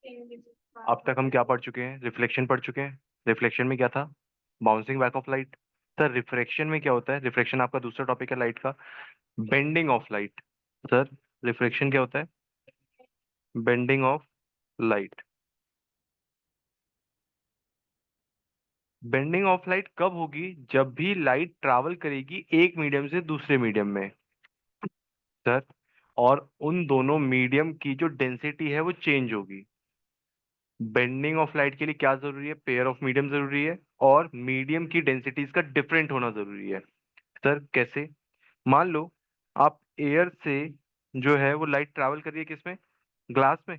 अब तक हम क्या पढ़ चुके हैं? रिफ्लेक्शन पढ़ चुके हैं। रिफ्लेक्शन में क्या था? Bouncing back of light. Sir refraction में क्या होता है? रिफ्रैक्शन आपका दूसरा टॉपिक है लाइट का। Bending of light. Sir refraction क्या होता है? Bending of light. Bending of light कब होगी? जब भी लाइट ट्रैवल करेगी एक मीडियम से दूसरे मीडियम में। सर और उन दोनों मीडियम की जो डेंसिटी है वो चेंज होगी। बेंडिंग ऑफ लाइट के लिए क्या जरूरी है? पेयर ऑफ मीडियम जरूरी है, और मीडियम की डेंसिटीज का डिफरेंट होना जरूरी है। सर कैसे? मान लो आप एयर से जो है वो लाइट ट्रैवल कर रही है किसमें? ग्लास में।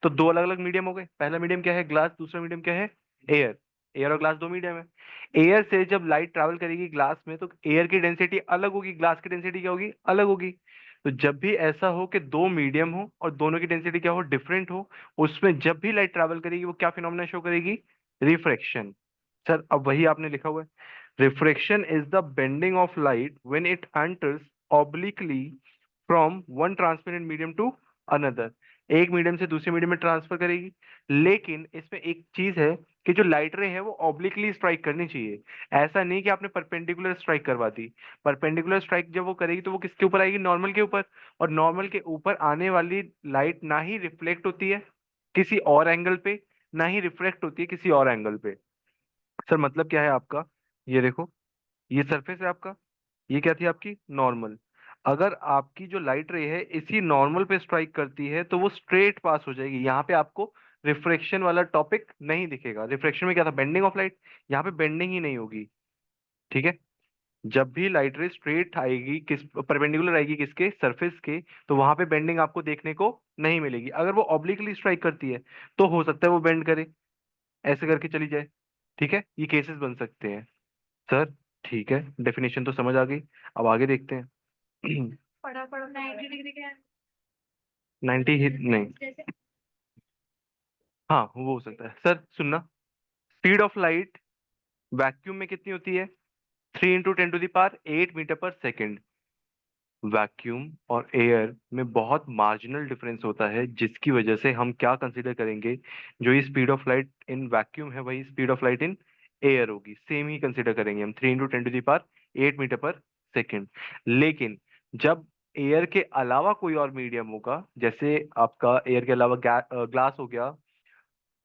तो दो अलग अलग मीडियम हो गए। पहला मीडियम क्या है? ग्लास। दूसरा मीडियम क्या है? एयर। एयर और ग्लास दो मीडियम है। एयर से जब लाइट ट्रैवल करेगी ग्लास में तो एयर की डेंसिटी अलग होगी, ग्लास की डेंसिटी क्या होगी? अलग होगी। तो जब भी ऐसा हो कि दो मीडियम हो और दोनों की डेंसिटी क्या हो? डिफरेंट हो, उसमें जब भी लाइट ट्रैवल करेगी वो क्या फिनोमेना शो करेगी? रिफ्रैक्शन। सर अब वही आपने लिखा हुआ है। Refraction is the bending of light when it enters obliquely from one transparent medium to another. एक मीडियम से दूसरे मीडियम में ट्रांसफर करेगी, लेकिन इसमें एक चीज है कि जो लाइट रे है वो ऑब्लिकली स्ट्राइक करनी चाहिए। ऐसा नहीं कि आपने परपेंडिकुलर स्ट्राइक करवा दी। परपेंडिकुलर स्ट्राइक जब वो करेगी तो वो किसके ऊपर आएगी? नॉर्मल के ऊपर। और नॉर्मल के ऊपर आने वाली लाइट ना ही रिफ्लेक्ट होती है किसी और एंगल पे, ना ही रिफ्लेक्ट होती है किसी और एंगल पे। सर मतलब क्या है आपका? ये देखो, ये सरफेस है आपका, ये क्या थी आपकी? नॉर्मल। अगर आपकी जो लाइट रे है इसी नॉर्मल पे स्ट्राइक करती है तो वो स्ट्रेट पास हो जाएगी। यहाँ पे आपको रिफ्रेक्शन वाला टॉपिक नहीं दिखेगा। रिफ्रेक्शन में क्या था? Bending of light. यहाँ पे बेंडिंग ही नहीं होगी। ठीक है। जब भी लाइट रे स्ट्रेट आएगी, किस परपेंडिकुलर आएगी किसके? सरफेस के, तो वहां पे बेंडिंग आपको देखने को नहीं मिलेगी। अगर वो ऑब्लिकली स्ट्राइक करती है तो हो सकता है वो बेंड करे, ऐसे करके चली जाए। ठीक है, ये केसेस बन सकते हैं। सर ठीक है, डेफिनेशन तो समझ आ गई। अब आगे देखते हैं। पढ़ा पढ़ा 90 डिग्री का 90 ही नहीं। हाँ वो हो सकता है। सर सुनना, स्पीड ऑफ लाइट वैक्यूम में कितनी होती है? 3 × 10⁸मीटर पर सेकेंड। वैक्यूम और एयर में बहुत मार्जिनल डिफरेंस होता है, जिसकी वजह से हम क्या कंसीडर करेंगे? जो ये speed of light in vacuum है वही speed of light in air होगी। सेम ही कंसीडर करेंगे हम, 3 × 10⁸मीटर पर सेकेंड। लेकिन जब एयर के अलावा कोई और मीडियम होगा, जैसे आपका एयर के अलावा ग्लास हो गया,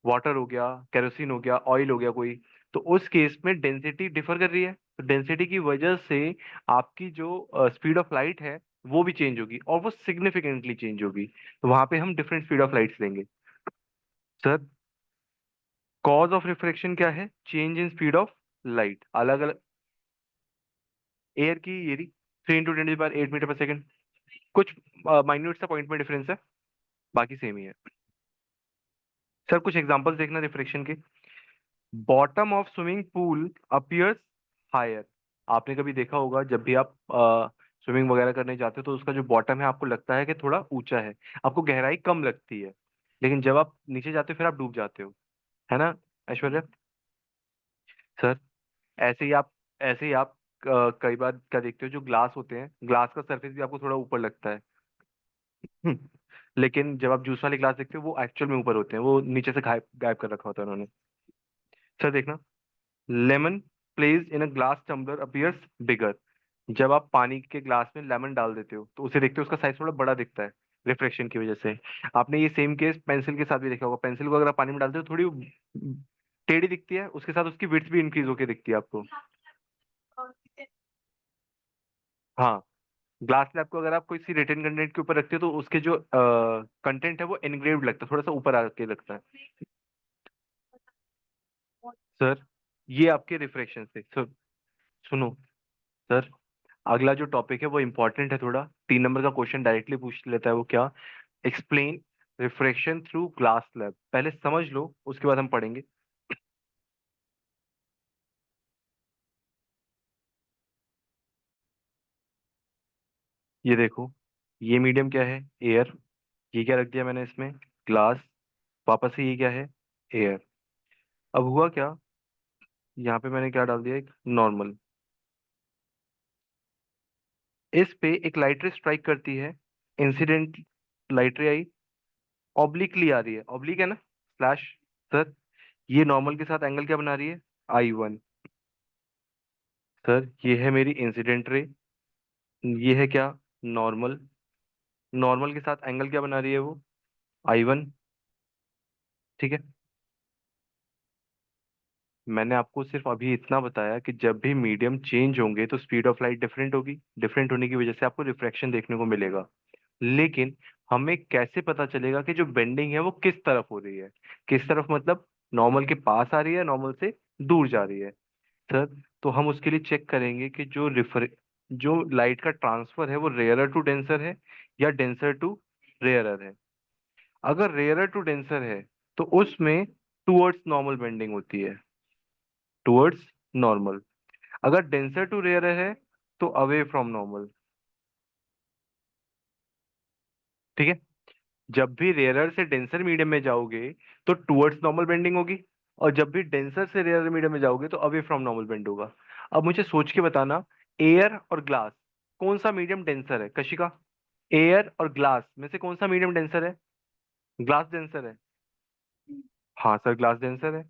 वाटर हो गया, केरोसिन हो गया, ऑयल हो गया कोई, तो उस केस में डेंसिटी डिफर कर रही है। तो डेंसिटी की वजह से आपकी जो स्पीड ऑफ लाइट है वो भी चेंज होगी, और वो सिग्निफिकेंटली चेंज होगी। तो वहां पे हम डिफरेंट स्पीड ऑफ लाइट्स लेंगे। सर कॉज ऑफ रिफ्रैक्शन क्या है? Change in speed of light. अलग अलग एयर की ये 3 × 10⁸मीटर पर सेकेंड। कुछ माइन्यूट सा पॉइंट में डिफरेंस है, बाकी सेम ही है। सर कुछ एग्जांपल्स देखना रिफ्रैक्शन के। Bottom of swimming pool appears higher. आपने कभी देखा होगा जब भी आप स्विमिंग वगैरह करने जाते हो तो उसका जो बॉटम है आपको लगता है कि थोड़ा ऊंचा है, आपको गहराई कम लगती है। लेकिन जब आप नीचे जाते हो फिर आप डूब जाते हो, है ना ऐश्वर्या? सर ऐसे ही आप कई बार क्या देखते हो, जो ग्लास होते हैं, ग्लास का सरफेस भी आपको थोड़ा ऊपर लगता है। लेकिन जब आप जूस वाले ग्लास देखते हो वो एक्चुअल में ऊपर होते हैं, वो नीचे से गायब गायब कर रखा होता है उन्होंने। सर देखना, lemon place in a glass tumbler appears bigger. जब आप पानी के ग्लास में लेमन डाल देते हो तो उसे देखते हो उसका साइज थोड़ा बड़ा दिखता है, रिफ्लेक्शन की वजह से। आपने ये सेम केस पेंसिल के साथ भी देखा होगा। पेंसिल को अगर आप पानी में डालते हो थोड़ी टेढ़ी दिखती है, उसके साथ उसकी विड्थ भी इंक्रीज होकर दिखती है आपको। हाँ, ग्लास स्लैब को अगर आप कोई सी रेटिन कंटेंट के ऊपर रखते हो तो उसके जो कंटेंट है वो एनग्रेव्ड लगता है, थोड़ा सा ऊपर आके लगता है। सर ये आपके रिफ्रैक्शन से। सर सुनो, सर अगला जो टॉपिक है वो इंपॉर्टेंट है थोड़ा, 3 नंबर का क्वेश्चन डायरेक्टली पूछ लेता है। वो क्या? Explain refraction through glass slab. पहले समझ लो उसके बाद हम पढ़ेंगे। ये देखो, ये मीडियम क्या है? एयर। ये क्या रख दिया मैंने इसमें? ग्लास। वापस से ये क्या है? एयर। अब हुआ क्या, यहाँ पे मैंने क्या डाल दिया? एक नॉर्मल। इस पे एक लाइट रे स्ट्राइक करती है, इंसिडेंट लाइट रे आई, ऑब्लिकली आ रही है, ऑब्लिक है ना? स्लैश। सर, ये नॉर्मल के साथ एंगल क्या बना रही है? I1। सर, ये है मेरी इंसिडेंट रे, ये है क्या? नॉर्मल। नॉर्मल के साथ एंगल क्या बना रही है वो? I1। ठीक है। मैंने आपको सिर्फ अभी इतना बताया कि जब भी मीडियम चेंज होंगे तो स्पीड ऑफ लाइट डिफरेंट होगी, डिफरेंट होने की वजह से आपको रिफ्रैक्शन देखने को मिलेगा। लेकिन हमें कैसे पता चलेगा कि जो बेंडिंग है वो किस तरफ हो रही है? किस तरफ मतलब नॉर्मल के पास आ रही है, नॉर्मल से दूर जा रही है? सर, तो हम उसके लिए चेक करेंगे कि जो लाइट का ट्रांसफर है वो रेयरर टू डेंसर है या डेंसर टू रेयरर है। अगर रेयरर टू डेंसर है तो उसमें टूवर्ड्स नॉर्मल बेंडिंग होती है, टूवर्ड्स नॉर्मल। अगर डेंसर टू रेयरर है तो अवे फ्रॉम नॉर्मल। ठीक है। जब भी रेयरर से डेंसर मीडियम में जाओगे तो टुवर्ड्स नॉर्मल बेंडिंग होगी, और जब भी डेंसर से रेयरर मीडियम में जाओगे तो अवे फ्रॉम नॉर्मल बेंड होगा। अब मुझे सोच के बताना, एयर और ग्लास, कौन सा मीडियम डेंसर है कशिका? एयर और ग्लास में से कौन सा मीडियम डेंसर है? ग्लास डेंसर है। हाँ सर, ग्लास डेंसर है।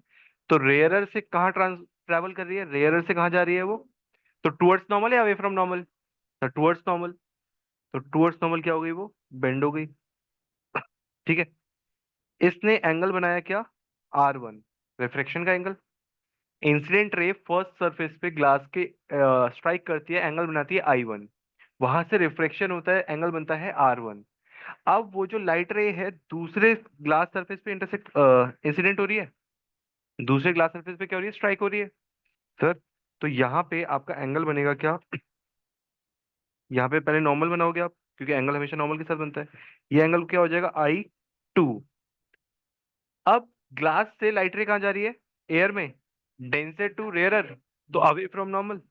तो रेयरर से कहाँ ट्रैवल कर रही है, रेयरर से कहाँ जा रही है वो? तो टुवर्ड्स नॉर्मल या अवे फ्रॉम नॉर्मल? तो टुवर्ड्स नॉर्मल। तो टुवर्ड्स नॉर्मल क्या हो गई वो? बेंड हो गई। ठीक है। इसने एंगल बनाया क्या? R1, रिफ्रैक्शन का angle. Incident ray first surface पे ग्लास के स्ट्राइक करती है, एंगल बनाती है I1। वहां से रिफ्रैक्शन होता है, एंगल बनता है R1। अब वो जो लाइट रे है दूसरे ग्लास सरफेस पे इंटरसेक्ट इंसिडेंट हो रही है, दूसरे ग्लास सरफेस पे क्या हो रही है? स्ट्राइक हो रही है। सर, तो यहाँ पे आपका एंगल बनेगा क्या? यहाँ पे पहले नॉर्मल बनाओगे आप, क्योंकि एंगल हमेशा नॉर्मल के साथ बनता है। ये एंगल क्या हो जाएगा? I2। अब ग्लास से लाइट रे कहाँ जा रही है? एयर में। डेंसर टू रेयरर, तो अवे फ्रॉम नॉर्मल।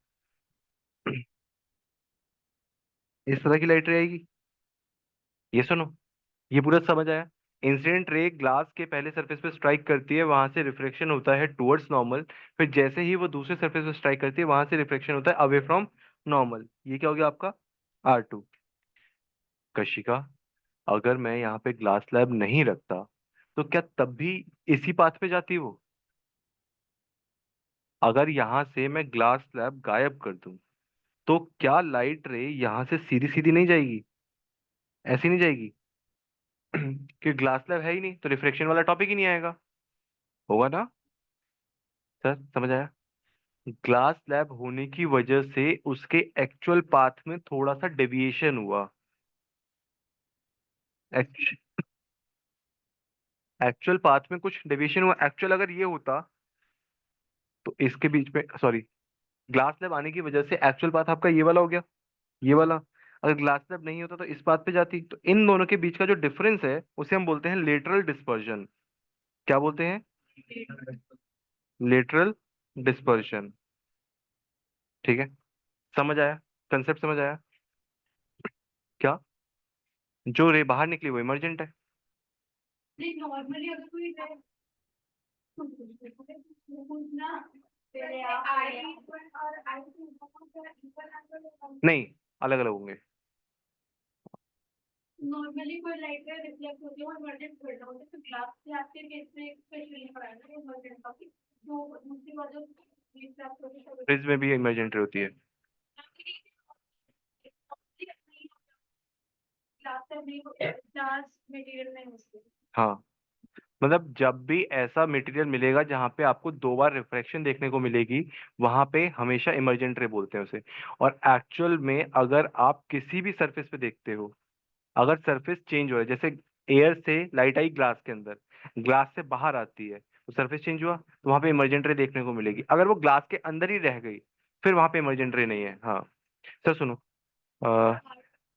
इस तरह की लाइट रे आएगी। ये सुनो, ये पूरा समझ आया? इंसिडेंट रे ग्लास के पहले सरफेस पे स्ट्राइक करती है, वहां से रिफ्लेक्शन होता है टुवर्ड्स नॉर्मल। फिर जैसे ही वो दूसरे सरफेस पे स्ट्राइक करती है, वहां से रिफ्लेक्शन होता है अवे फ्रॉम नॉर्मल। ये क्या हो गया आपका? R2। कशिका, अगर मैं यहाँ पे ग्लास स्लैब नहीं रखता तो क्या तब भी इसी पाथ पे जाती वो? अगर यहाँ से मैं ग्लास स्लैब गायब कर दूं तो क्या लाइट रे यहाँ से सीधी सीधी नहीं जाएगी? ऐसी नहीं जाएगी। कि ग्लास स्लैब है ही नहीं तो रिफ्लेक्शन वाला टॉपिक ही नहीं आएगा। होगा ना? सर, समझ आया? ग्लास स्लैब होने की वजह से उसके एक्चुअल पाथ में थोड़ा सा डेविएशन हुआ। एक्चुअल पाथ में कुछ डेविएशन हुआ। एक्चुअल अगर ये होता तो इसके बीच में, सॉरी, ग्लास स्लैब आने की वजह से एक्चुअल पाथ आपका ये वाला हो गया, ये वाला। अगर ग्लास स्लैब नहीं होता तो इस पाथ पे जाती। तो इन दोनों के बीच का जो डिफरेंस है उसे हम बोलते हैं लेटरल डिस्पर्जन। क्या बोलते हैं? Lateral dispersion. ठीक है। समझ आया? कंसेप्ट समझ आया? क्या? जो रे बाहर निकली वो इमरजेंट है। नहीं, नॉर्मली अगर कोई पूछना पहले आई और आई नहीं, अलग अलग होंगे। नॉर्मली कोई लाइट रे रिफ्लेक्ट होती है और इमर्जेंट करता होता है, तो ग्लास से आपके केस में स्पेशली पड़ा है ना इमर्जेंट का भी। तो दूसरी बात जो रिफ्लेक्ट होती है फ्रिज में भी इमरजेंट होती है। ग्लास से नहीं ग्लास मटेरियल में होती है। हाँ, मतलब जब भी ऐसा मटेरियल मिलेगा जहां पे आपको दो बार रिफ्रैक्शन देखने को मिलेगी, वहां पे हमेशा इमरजेंट रे बोलते हैं उसे। और एक्चुअल में अगर आप किसी भी सरफेस पे देखते हो, अगर सरफेस चेंज हो रहा है, जैसे एयर से लाइट आई ग्लास के अंदर, ग्लास से बाहर आती है तो सरफेस चेंज हुआ, तो वहां पे इमरजेंट रे देखने को मिलेगी। अगर वो ग्लास के अंदर ही रह गई फिर वहां पे इमरजेंट रे नहीं है। हाँ। सर सुनो,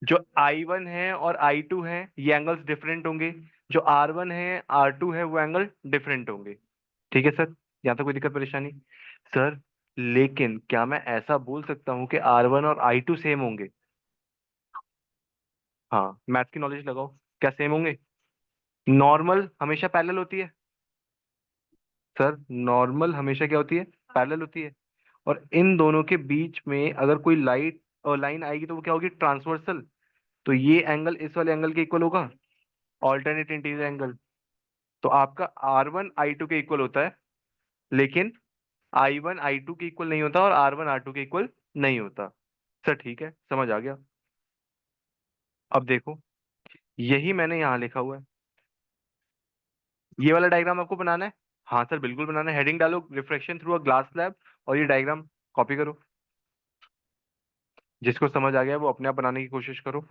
जो I1 है और I2 है ये एंगल्स डिफरेंट होंगे, जो R1 है R2 है वो एंगल डिफरेंट होंगे। ठीक है सर? यहाँ तक कोई दिक्कत परेशानी? सर, लेकिन क्या मैं ऐसा बोल सकता हूँ कि R1 और I2 सेम होंगे? हाँ, मैथ की नॉलेज लगाओ। क्या सेम होंगे? नॉर्मल हमेशा पैरेलल होती है। सर, नॉर्मल हमेशा क्या होती है? पैरेलल होती है। और इन दोनों के बीच में अगर कोई लाइट और लाइन आएगी तो वो क्या होगी? ट्रांसवर्सल। तो ये एंगल इस वाले एंगल के इक्वल होगा, ऑल्टरनेट इंटीरियर एंगल। तो आपका R1 I2 के इक्वल होता है, लेकिन I1 I2 के इक्वल नहीं होता और R1 R2 के इक्वल नहीं होता। सर ठीक है, समझ आ गया। अब देखो, यही मैंने यहाँ लिखा हुआ है। ये वाला डायग्राम आपको बनाना है? हाँ सर बिल्कुल बनाना है। हेडिंग डालो reflection through a glass slab, और ये डायग्राम कॉपी करो। जिसको समझ आ गया वो अपने आप बनाने की कोशिश करो।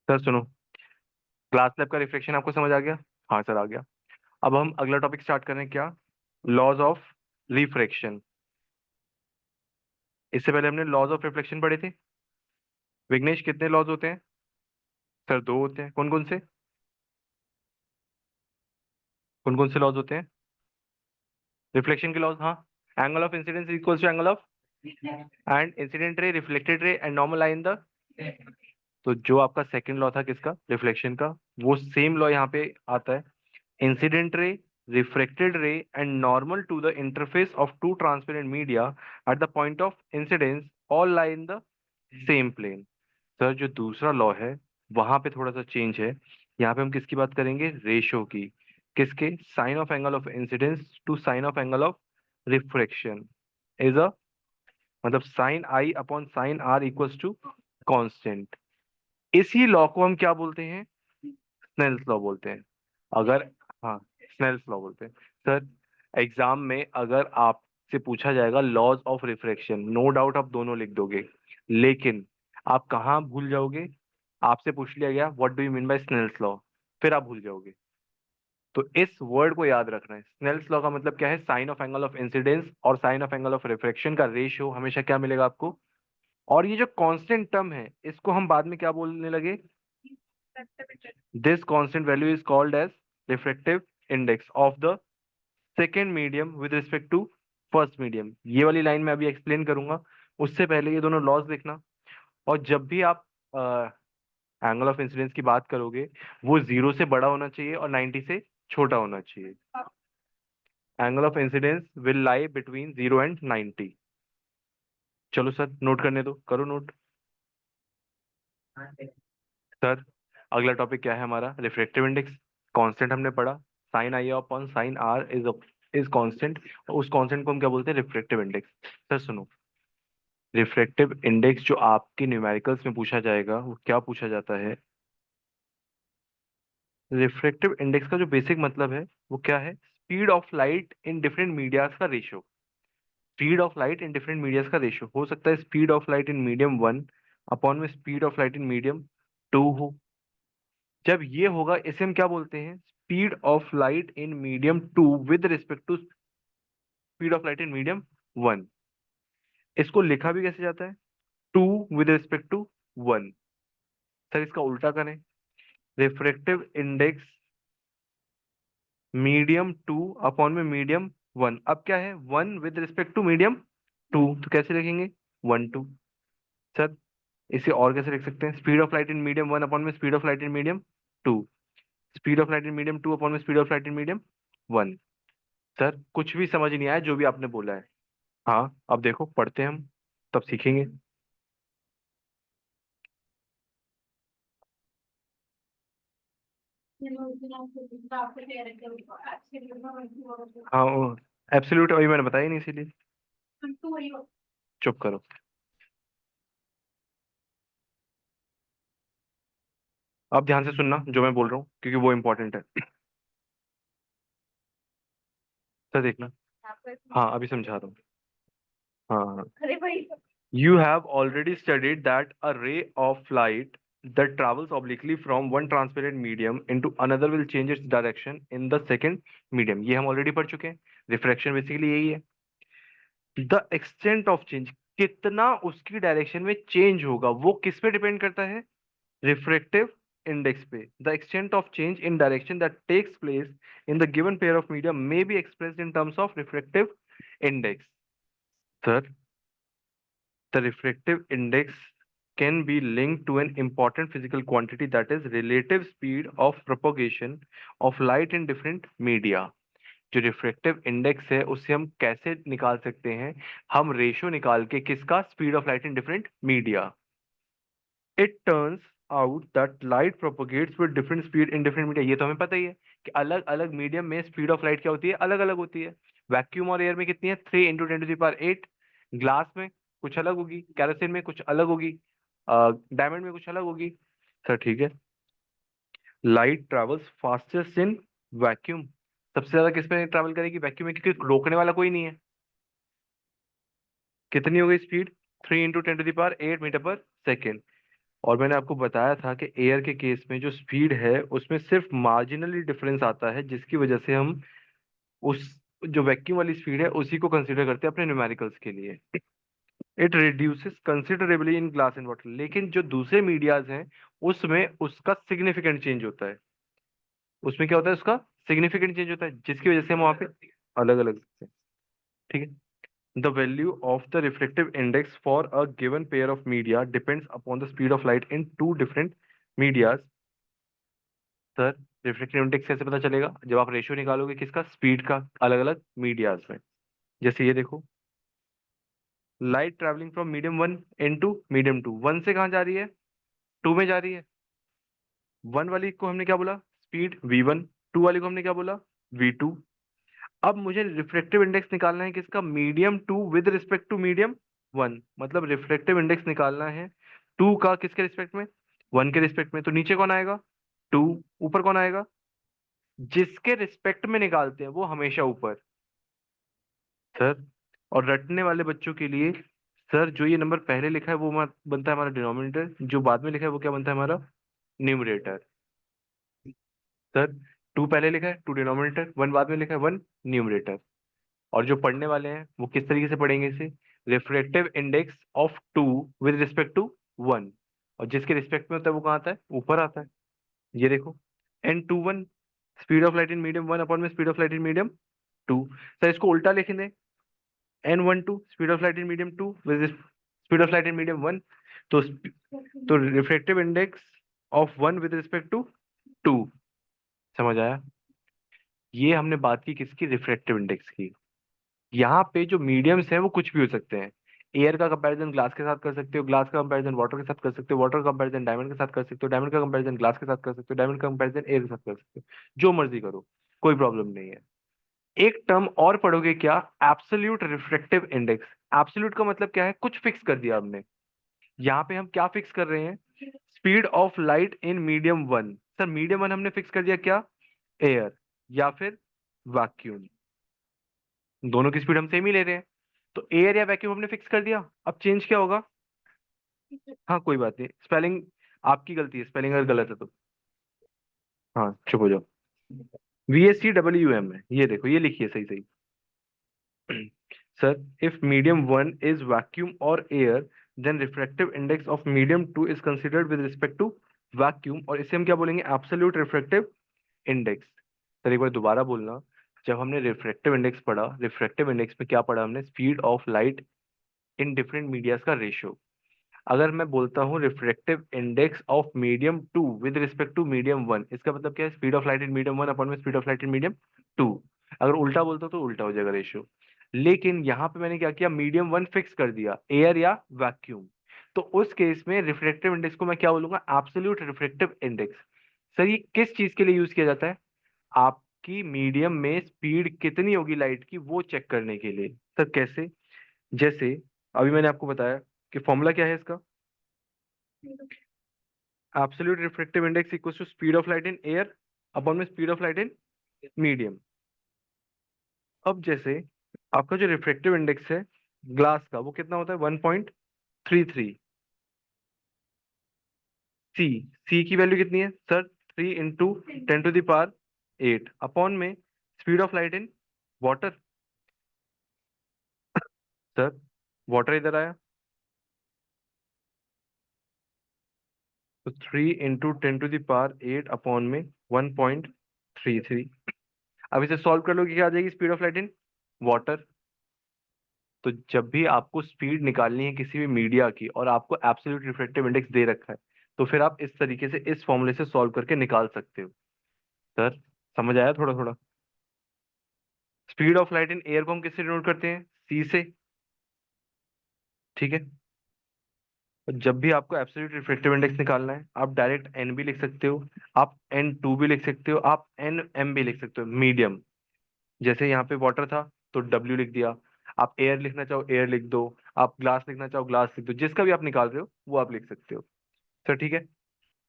सर सुनो, ग्लास स्लैब का रिफ्लेक्शन आपको समझ आ गया? हाँ सर आ गया। अब हम अगला टॉपिक स्टार्ट करें, क्या? Laws of refraction. इससे पहले हमने लॉज ऑफ रिफ्लेक्शन पढ़े थे। विघ्नेश, कितने लॉज होते हैं? सर दो होते हैं। कौन कौन से? कौन कौन से लॉज होते हैं रिफ्लेक्शन के लॉज? हाँ, angle of incidence equals to angle of and incident ray, reflected ray and normal line the. तो जो आपका सेकंड लॉ था किसका, रिफ्लेक्शन का, वो सेम लॉ यहाँ पे आता है। Incident ray, refracted ray and normal to the interface of two transparent media at the point of incidence all lie in the same plane। Sir जो दूसरा लॉ है वहां पे थोड़ा सा चेंज है। यहाँ पे हम किसकी बात करेंगे? रेशो की। किसके? Sine of angle of incidence to sine of angle of refraction is a, मतलब sine i upon sine r equals to constant. इसी लॉ को हम क्या बोलते हैं? स्नेल्स लॉ बोलते हैं। अगर, हाँ, स्नेल्स लॉ बोलते हैं। सर एग्जाम में अगर आपसे पूछा जाएगा laws of refraction, no doubt आप दोनों लिख दोगे, लेकिन आप कहाँ भूल जाओगे? आपसे पूछ लिया गया what do you mean by Snell's law, फिर आप भूल जाओगे। तो इस वर्ड को याद रखना है। स्नेल्स लॉ का मतलब क्या है? Sine of angle of incidence और sine of angle of refraction का रेशियो हमेशा क्या मिलेगा आपको? और ये जो कांस्टेंट टर्म है इसको हम बाद में क्या बोलने लगे? This constant value is called as refractive index of the second medium with respect to first medium। ये वाली लाइन मैं अभी एक्सप्लेन करूंगा, उससे पहले ये दोनों लॉज लिखना। और जब भी आप एंगल ऑफ इंसिडेंस की बात करोगे, वो 0 से बड़ा होना चाहिए और 90 से छोटा होना चाहिए। Angle of incidence will lie between 0 and 90। चलो सर नोट करने दो, करो नोट। सर अगला टॉपिक क्या है हमारा? Refractive index. कांस्टेंट हमने पढ़ा, sine i upon sine r is constant. उस कांस्टेंट को हम क्या बोलते हैं? Refractive index. सर सुनो, रिफ्रैक्टिव इंडेक्स जो आपके न्यूमेरिकल्स में पूछा जाएगा वो क्या पूछा जाता है? रिफ्रैक्टिव इंडेक्स का जो बेसिक मतलब है वो क्या है? Speed of light in different medias का ratio. Speed of light in different medias का रेशियो हो सकता है speed of light in medium 1 upon में speed of light in medium 2 हो। जब ये होगा इसे हम क्या बोलते हैं? Speed of light in medium 2 with respect to speed of light in medium 1। इसको लिखा भी कैसे जाता है? 2 विद रिस्पेक्ट टू 1। सर इसका उल्टा करें, रिफ्रैक्टिव इंडेक्स मीडियम 2 अपॉन में मीडियम 1। अब क्या है? 1 विद रिस्पेक्ट टू मीडियम 2, तो कैसे लिखेंगे? 1 2। सर इसे और कैसे लिख सकते हैं? Speed of light in medium 1 upon में speed of light in medium 2, speed of light in medium 2 upon में speed of light in medium 1। Sir कुछ भी समझ नहीं आया जो भी आपने बोला है। हाँ अब देखो पढ़ते हैं हम, तब सीखेंगे। हाँ एब्सोल्यूट वही मैंने बताया ही नहीं, इसीलिए चुप करो। अब ध्यान से सुनना जो मैं बोल रहा हूँ क्योंकि वो इंपॉर्टेंट है। सर देखना। हाँ अभी समझा रहा हूँ। हाँ अरे भाई you have already studied that a ray of light that travels obliquely from one transparent medium into another will change its direction in the second medium। ये हम ऑलरेडी पढ़ चुके हैं। रिफ्रैक्शन बेसिकली यही है। द एक्सटेंट ऑफ चेंज, कितना उसकी direction में चेंज होगा वो किस पे डिपेंड करता है? रिफ्रैक्टिव इंडेक्स पे। The extent of change in direction that takes place in the given pair of medium may be expressed in terms of refractive index. Sir the refractive index can be linked to an important physical quantity, that is relative speed of propagation of light in different media। जो refractive index है उसे हम कैसे निकाल सकते हैं? हम ratio निकाल के, किसका? Speed of light in different media. It turns out that light propagates with different speed in different media. ये तो हमें पता ही है कि अलग अलग मीडियम में स्पीड ऑफ लाइट क्या होती है? अलग अलग होती है। वैक्यूम और एयर में कितनी है? 3 × 10⁸ ग्लास में कुछ अलग होगी, कैरोसिन में कुछ अलग होगी, डायमंड में कुछ अलग होगी। सर ठीक है। Light travels fastest in vacuum. सबसे ज्यादा किस में ट्रैवल करेगी? वैक्यूम में, क्योंकि रोकने वाला कोई नहीं है। कितनी हो गई स्पीड? 3 × 10⁸मीटर पर सेकेंड। और मैंने आपको बताया था कि एयर के केस में जो स्पीड है उसमें सिर्फ मार्जिनली डिफरेंस आता है, जिसकी वजह से हम उस जो वैक्यूम वाली स्पीड है उसी को कंसीडर करते हैं अपने न्यूमेरिकल्स के लिए। It reduces considerably in glass and water. लेकिन जो दूसरे मीडियाज हैं उसमें उसका सिग्निफिकेंट चेंज होता है। उसमें क्या होता है? उसका सिग्निफिकेंट चेंज होता है, जिसकी वजह से हम वहां पे अलग अलग लिखते हैं। ठीक है। The value of the refractive index for a given pair of media depends upon the speed of light in two different medias। Sir reflective index कैसे पता चलेगा? जब आप रेशियो निकालोगे किसका? स्पीड का, अलग अलग मीडियाज में। जैसे ये देखो, light travelling from medium 1 into medium 2। 1 से कहाँ जा रही है? 2 में जा रही है। 1 वाली को हमने क्या बोला? Speed v1। 2 वाली को हमने क्या बोला? v2। अब मुझे रिफ्लेक्टिव इंडेक्स निकालना है किसका? Medium 2 with respect to medium 1। मतलब रिफ्लेक्टिव इंडेक्स निकालना है 2 का किसके रिस्पेक्ट में? 1 के रिस्पेक्ट में। तो नीचे कौन आएगा? 2। ऊपर कौन आएगा? जिसके रिस्पेक्ट में निकालते हैं वो हमेशा ऊपर। सर और रटने वाले बच्चों के लिए, सर जो ये नंबर पहले लिखा है वो बनता है हमारा डिनोमिनेटर, जो बाद में लिखा है वो क्या बनता है? हमारा न्यूमरेटर। सर 2 पहले लिखा है, 2 डिनोमिनेटर, 1 बाद में लिखा है, 1 न्यूमरेटर। और जो पढ़ने वाले हैं वो किस तरीके से पढ़ेंगे इसे? Refractive index of 2 with respect to 1। और जिसके रिस्पेक्ट में होता है वो कहाँ आता है? ऊपर आता है। ये देखो, n21 speed of light in medium 1 upon में speed of light in medium 2। Sir इसको उल्टा लिख दें, n12 speed of light in medium 2 with speed of light in medium 1। तो तो refractive index of 1 with respect to 2। समझ आया? ये हमने बात की किसकी? रिफ्रेक्टिव इंडेक्स की। यहाँ पे जो मीडियम्स हैं वो कुछ भी हो सकते हैं। एयर का कंपैरिजन ग्लास के साथ कर सकते हो, ग्लास का कंपैरिजन वाटर के साथ कर सकते हो, वाटर का कंपैरिजन डायमंड के साथ कर सकते हो, डायमंड का कंपैरिजन ग्लास के साथ कर सकते हो, डायमंड का कंपैरिजन एयर के साथ कर सकते हो। जो मर्जी करो, कोई प्रॉब्लम नहीं है। एक टर्म और पढ़ोगे क्या? Absolute refractive index. एब्सोल्यूट का मतलब क्या है? कुछ फिक्स कर दिया हमने। यहाँ पे हम क्या फिक्स कर रहे हैं? Speed of light in medium 1। Sir medium 1 हमने फिक्स कर दिया क्या? एयर या फिर वैक्यूम। दोनों की स्पीड हम सेम ही ले रहे हैं। तो एयर या वैक्यूम हमने फिक्स कर दिया। अब चेंज क्या होगा? हाँ कोई बात नहीं, स्पेलिंग आपकी गलती है, स्पेलिंग अगर गलत है तो हाँ चुप हो जाओ। VACWM है, ये देखो ये लिखिए सही सही। Sir if medium 1 is vacuum और air then refractive index of medium 2 is considered with respect to vacuum, और इसे हम क्या बोलेंगे? Absolute refractive index. सर एक बार दोबारा बोलना। जब हमने रिफ्रैक्टिव इंडेक्स पढ़ा, रिफ्रैक्टिव इंडेक्स में क्या पढ़ा हमने? Speed of light in different medias का रेशियो। अगर मैं बोलता हूँ refractive index of medium two with respect to medium one, इसका मतलब क्या है, speed of light in medium one upon में speed of light in medium two. अगर उल्टा बोलता हूँ तो उल्टा हो जाएगा रेशियो। लेकिन यहाँ पे मैंने क्या किया, मीडियम वन फिक्स कर दिया, एयर या वैक्यूम। तो उस केस में रिफ्रैक्टिव इंडेक्स को मैं क्या बोलूंगा, एब्सोल्यूट रिफ्रैक्टिव इंडेक्स। सर ये किस चीज के लिए यूज किया जाता है, आपकी मीडियम में स्पीड कितनी होगी लाइट की वो चेक करने के लिए। सर कैसे, जैसे अभी मैंने आपको बताया कि फॉर्मूला क्या है इसका, absolute refractive index equals to speed of light in air upon में speed of light in medium. अब जैसे आपका जो रिफ्रैक्टिव इंडेक्स है ग्लास का वो कितना होता है, 1.33। सी, सी की वैल्यू कितनी है सर, 3 × 10⁸ अपॉन में speed of light in water. Sir water इधर आया तो 3 × 10⁸ अपॉन में 1.33। अब इसे सॉल्व कर लो कि क्या आ जाएगी speed of light in water. तो जब भी आपको स्पीड निकालनी है किसी भी मीडिया की और आपको एब्सोल्यूट रिफ्रैक्टिव इंडेक्स दे रखा है, तो फिर आप इस तरीके से इस फॉर्मूले से सॉल्व करके निकाल सकते हो। सर समझ आया थोड़ा थोड़ा। Speed of light in air को हम किससे डिनोट करते हैं, सी से, ठीक है। और जब भी आपको एब्सोल्यूट रिफ्रैक्टिव इंडेक्स निकालना है आप डायरेक्ट एन भी लिख सकते हो, आप N2 भी लिख सकते हो, आप NM भी लिख सकते हो मीडियम। जैसे यहाँ पे वाटर था तो W लिख दिया, आप एयर लिखना चाहो एयर लिख दो, आप ग्लास लिखना चाहो ग्लास लिख दो, जिसका भी आप निकाल रहे हो वो आप लिख सकते हो। सर ठीक है,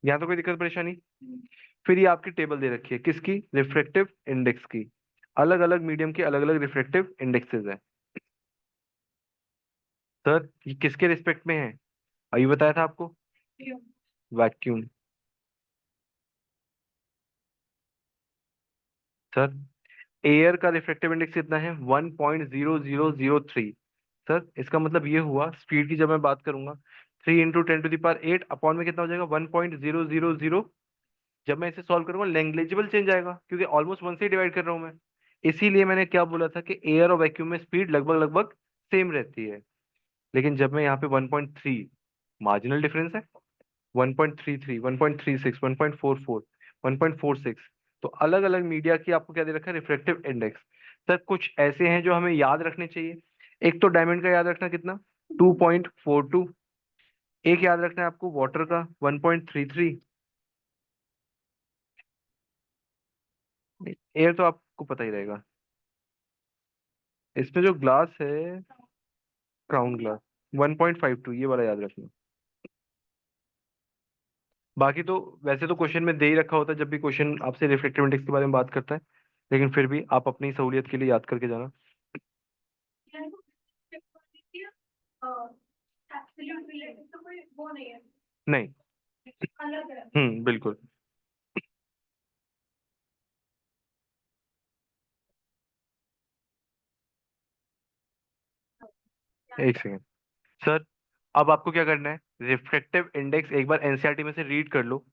यहाँ तो कोई दिक्कत परेशानी। फिर ये आपकी टेबल दे रखी है किसकी, रिफ्रैक्टिव इंडेक्स की। अलग अलग मीडियम के अलग अलग रिफ्रैक्टिव इंडेक्सेस है। सर ये किसके रिस्पेक्ट में है, अभी बताया था आपको, वैक्यूम। सर एयर का रिफ्रैक्टिव इंडेक्स कितना है, 1.0003। सर इसका मतलब ये हुआ स्पीड की जब मैं बात करूंगा 3 × 10⁸ अपॉन में कितना हो जाएगा 1.000। जब मैं इसे सॉल्व करूंगा नेग्लिजिबल चेंज आएगा क्योंकि ऑलमोस्ट वन से डिवाइड कर रहा हूं मैं। इसीलिए मैंने क्या बोला था कि एयर और वैक्यूम में स्पीड लगभग लगभग सेम रहती है। लेकिन जब मैं यहाँ पे 1.3, मार्जिनल डिफरेंस है, 1.33, 1.36, 1.44, 1.46, तो अलग अलग मीडिया की आपको क्या दे रखा है, रिफ्रैक्टिव इंडेक्स। सर कुछ ऐसे हैं जो हमें याद रखने चाहिए। एक तो डायमंड का याद रखना कितना, 2.42। एक याद रखना है आपको वाटर का 1.33। एयर तो आपको पता ही रहेगा। इसमें जो ग्लास है, क्राउन ग्लास, 1.52, ये वाला याद रखना। बाकी तो वैसे तो क्वेश्चन में दे ही रखा होता है जब भी क्वेश्चन आपसे रिफ्लेक्टिव इंडेक्स के बारे में बात करता है, लेकिन फिर भी आप अपनी सहूलियत के लिए याद करके जाना। एब्सोल्यूट रिलेटिव तो कोई वो नहीं है, नहीं। अलग है। बिल्कुल। एक सेकेंड। सर अब आपको क्या करना है, रिफ्रैक्टिव इंडेक्स एक बार एनसीईआरटी में से रीड कर लो,